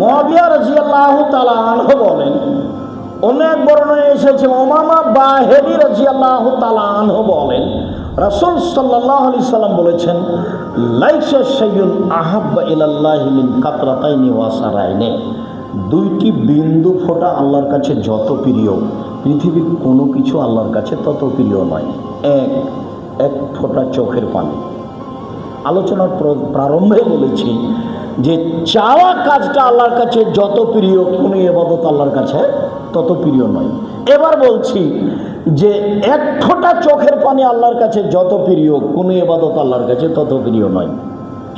মুআবিয়া রাদিয়াল্লাহু তাআলা আনহু বলেন, অনেক বর্ণনায় এসেছে উমামা বাহিলি রাদিয়াল্লাহু তাআলা আনহু বলেন, রাসূল সাল্লাল্লাহু আলাইহি সাল্লাম বলেছেন, লাইসা শাইউন আহাব্বা ইলাল্লাহি মিন কাতরাতাইনি ওয়া সারাইনি। দুইটি বিন্দু ফোঁটা আল্লাহর কাছে যত প্রিয়, পৃথিবীর কোনো কিছু আল্লাহর কাছে তত প্রিয় নয়। এক ফোঁটা চোখের পানি। আলোচনার প্রারম্ভে বলেছি যে চাওয়া কাজটা আল্লাহর কাছে যত প্রিয়, কোনো ইবাদত আল্লাহর কাছে তত প্রিয় নয়। এবার বলছি যে এক ফোঁটা চোখের পানি আল্লাহর কাছে যত প্রিয়, কোনো ইবাদত আল্লাহর কাছে তত প্রিয় নয়।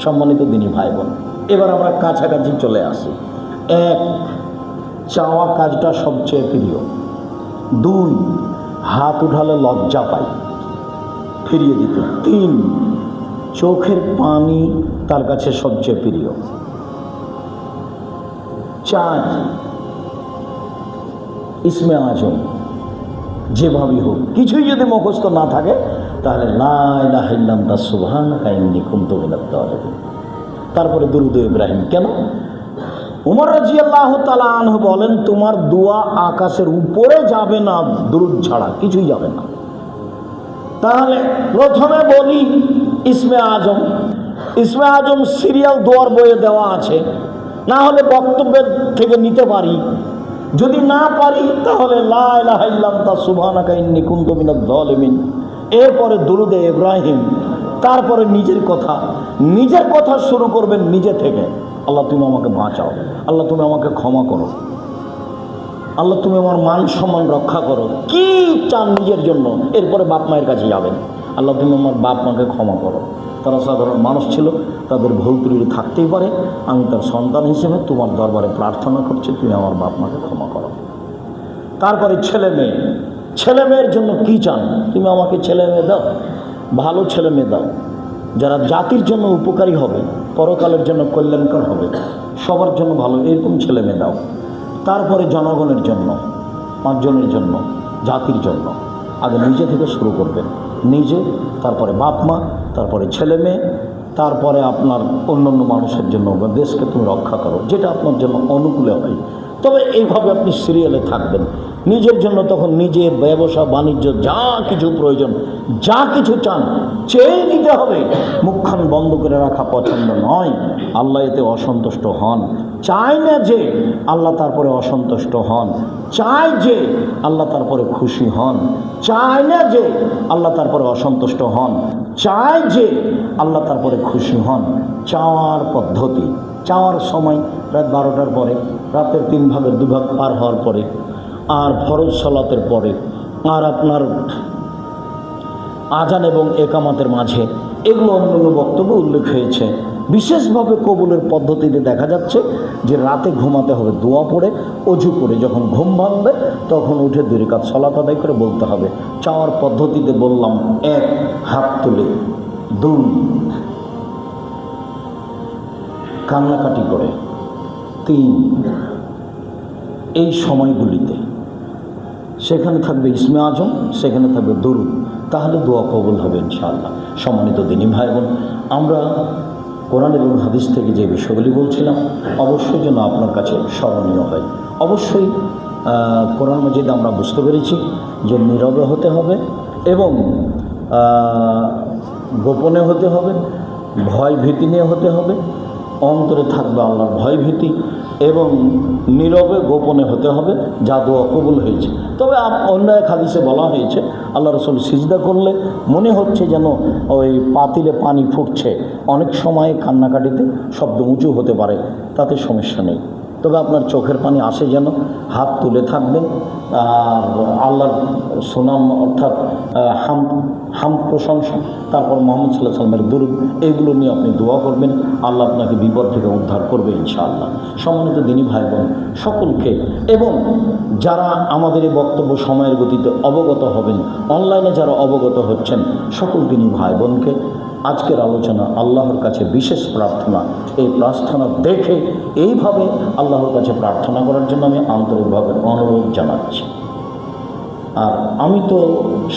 সম্মানিত দিনী ভাই বোন, এবার আমরা কাছাকাছি চলে আসি। এক, চাওয়া কাজটা সবচেয়ে প্রিয়। দুই, হাত উঠালে লজ্জা পাই, ফিরিয়ে দিতে। তিন, চোখের পানি তার কাছে সবচেয়ে প্রিয়। চার, ইসমে আজম যেভাবেই হোক, কিছুই যদি মুখস্থ না থাকে তাহলে লা ইলাহা ইল্লা আনতা সুবহানাকা ইন্নী কুনতু মিনাজ জালিমিন। তারপরে দুরূদ ইব্রাহিম। কেন? উমর রাদিয়াল্লাহু তাআলা আনহু বলেন, তোমার দোয়া আকাশের উপরে যাবে না দুরূদ ছাড়া, কিছুই যাবে না। তাহলে প্রথমে বলি ইসমে আজম। ইসমে আজম সিরিয়াল দোয়ার বইয়ে দেওয়া আছে, না হলে বক্তব্যের থেকে নিতে পারি। যদি না পারি তাহলে লা ইলাহা ইল্লা আনতা সুবহানাকা ইন্নী কুনতু মিনাজ জালিমিন। এরপরে দুরূদে ইব্রাহিম, তারপরে নিজের কথা শুরু করবেন নিজে থেকে। আল্লাহ তুমি আমাকে বাঁচাও, আল্লাহ তুমি আমাকে ক্ষমা করো, আল্লাহ তুমি আমার মান সম্মান রক্ষা করো। কি চান নিজের জন্য? এরপরে বাপ মায়ের কাছে যাবেন, আল্লাহ তুমি আমার বাপ মাকে ক্ষমা করো, তারা সাধারণ মানুষ ছিল, তাদের ভুল ত্রুটি থাকতেই পারে, আমি তার সন্তান হিসেবে তোমার দরবারে প্রার্থনা করছি, তুমি আমার বাপ মাকে ক্ষমা করো। তারপরে ছেলে মেয়ের জন্য কি চান? তুমি আমাকে ছেলে মেয়ে দাও, ভালো ছেলে মেয়ে দাও, যারা জাতির জন্য উপকারী হবে, পরকালের জন্য কল্যাণকর হবে, সবার জন্য ভালো, এরকম ছেলে মেয়ে দাও। তারপরে জনগণের জন্য, পাঁচজনের জন্য, জাতির জন্য। আগে নিজে থেকে শুরু করবেন, নিজে, তারপরে বাপ মা, তারপরে ছেলে মেয়ে, তারপরে আপনার অন্যান্য মানুষের জন্য। দেশকে তুমি রক্ষা করো, যেটা আপনার জন্য অনুকূলে হয়। তবে এইভাবে আপনি সিরিয়ালে থাকবেন। নিজের জন্য তখন নিজে ব্যবসা বাণিজ্য যা কিছু প্রয়োজন, যা কিছু চান চেয়ে নিতে হবে। মুখখান বন্ধ করে রাখা পছন্দ নয়। আল্লাহ এতে অসন্তুষ্ট হন। চায় না যে আল্লাহ তারপরে অসন্তুষ্ট হন, চায় যে আল্লাহ তারপরে খুশি হন। চায় না যে আল্লাহ তারপরে অসন্তুষ্ট হন, চায় যে আল্লাহ তারপরে খুশি হন। চাওয়ার পদ্ধতি, চাওয়ার সময় রাত 12টার পরে, রাতের 3 ভাগের 2 ভাগ পার হওয়ার পরে, আর ফরজ সালাতের পরে, আর আপনার আজান এবং একামাতের মাঝে, এগুলো অন্যান্য বক্তব্য উল্লেখ হয়েছে। বিশেষভাবে কবুলের পদ্ধতিতে দেখা যাচ্ছে যে রাতে ঘুমাতে হবে দোয়া পড়ে, অজু করে যখন ঘুম ভাঙবে তখন উঠে 2 রাকাত সালাত আদায় করে বলতে হবে। চাওয়ার পদ্ধতিতে বললাম, 1, হাত তুলে। 2, কান্নাকাটি করে। 3, এই সময়গুলিতে সেখানে থাকবে ইসমে আজম, সেখানে থাকবে দরুদ, তাহলে দোয়া কবুল হবে ইনশাআল্লাহ। সম্মানিত দিনী ভাই বোন, আমরা কোরআন এবং হাদিস থেকে যে বিষয়গুলি বলছিলাম অবশ্যই যেন আপনার কাছে স্মরণীয় হয়। অবশ্যই কোরআন মাজিদে আমরা বুঝতে পেরেছি যে নীরবে হতে হবে এবং গোপনে হতে হবে, ভয় ভীতি নিয়ে হতে হবে, অন্তরে থাকবে আল্লাহর ভয় ভীতি, এবং নীরবে গোপনে হতে হবে, যা দোয়া কবুল হয়েছে। তবে অন্য এক হাদিসে বলা হয়েছে আল্লাহ রাসূল সিজদা করলে মনে হচ্ছে যেন ওই পাতিলে পানি ফুটছে। অনেক সময় কান্নাকাটিতে শব্দ উঁচু হতে পারে, তাতে সমস্যা নেই। তবে আপনার চোখের পানি আসে যেন, হাত তুলে থাকবেন। আর আল্লাহর সুনাম অর্থাৎ হাম প্রশংসা, তারপর মুহাম্মদ সাল্লাল্লাহু আলাইহি ওয়াসাল্লামের দুরূদ, এগুলো নিয়ে আপনি দোয়া করবেন। আল্লাহ আপনাকে বিপদ থেকে উদ্ধার করবে ইনশাআল্লাহ। সম্মানিত দিনী ভাই বোন সকলকে, এবং যারা আমাদের এই বক্তব্য সময়ের গতিতে অবগত হবেন, অনলাইনে যারা অবগত হচ্ছেন, সকল দিনী ভাই বোনকে আজকের আলোচনা আল্লাহর কাছে বিশেষ প্রার্থনা। এই প্রার্থনা দেখে এইভাবে আল্লাহর কাছে প্রার্থনা করার জন্য আমি আন্তরিকভাবে অনুরোধ জানাচ্ছি। আর আমি তো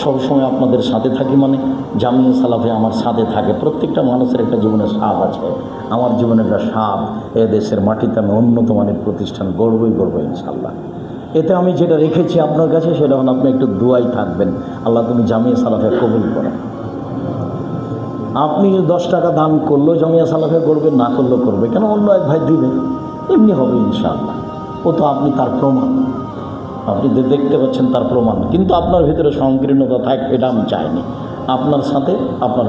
সবসময় আপনাদের সাথে থাকি, মানে জামিয়া সালাফে আমার সাথে থাকে। প্রত্যেকটা মানুষের একটা জীবনের স্বাদ আছে, আমার জীবনের একটা স্বাদ, এ দেশের মাটিতে আমি উন্নত মানের প্রতিষ্ঠান গড়বই গড়বো ইনশাল্লাহ। এতে আমি যেটা রেখেছি আপনার কাছে সেটা হল আপনি একটু দোয়াই থাকবেন, আল্লাহ তুমি জামিয়া সালাফে কবুল করো। আপনি 10 টাকা দান করলেও জামিয়া সালাফে করবে, না করলেও করবে, কেন অন্য এক ভাই দিবে, এমনি হবে ইনশাআল্লাহ। ও তো আপনি তার প্রমাণ, আপনি দেখতে পাচ্ছেন তার প্রমাণ। কিন্তু আপনার ভিতরে সংকীর্ণতা থাক, এটা আমি চাইনি। আপনার সাথে আপনার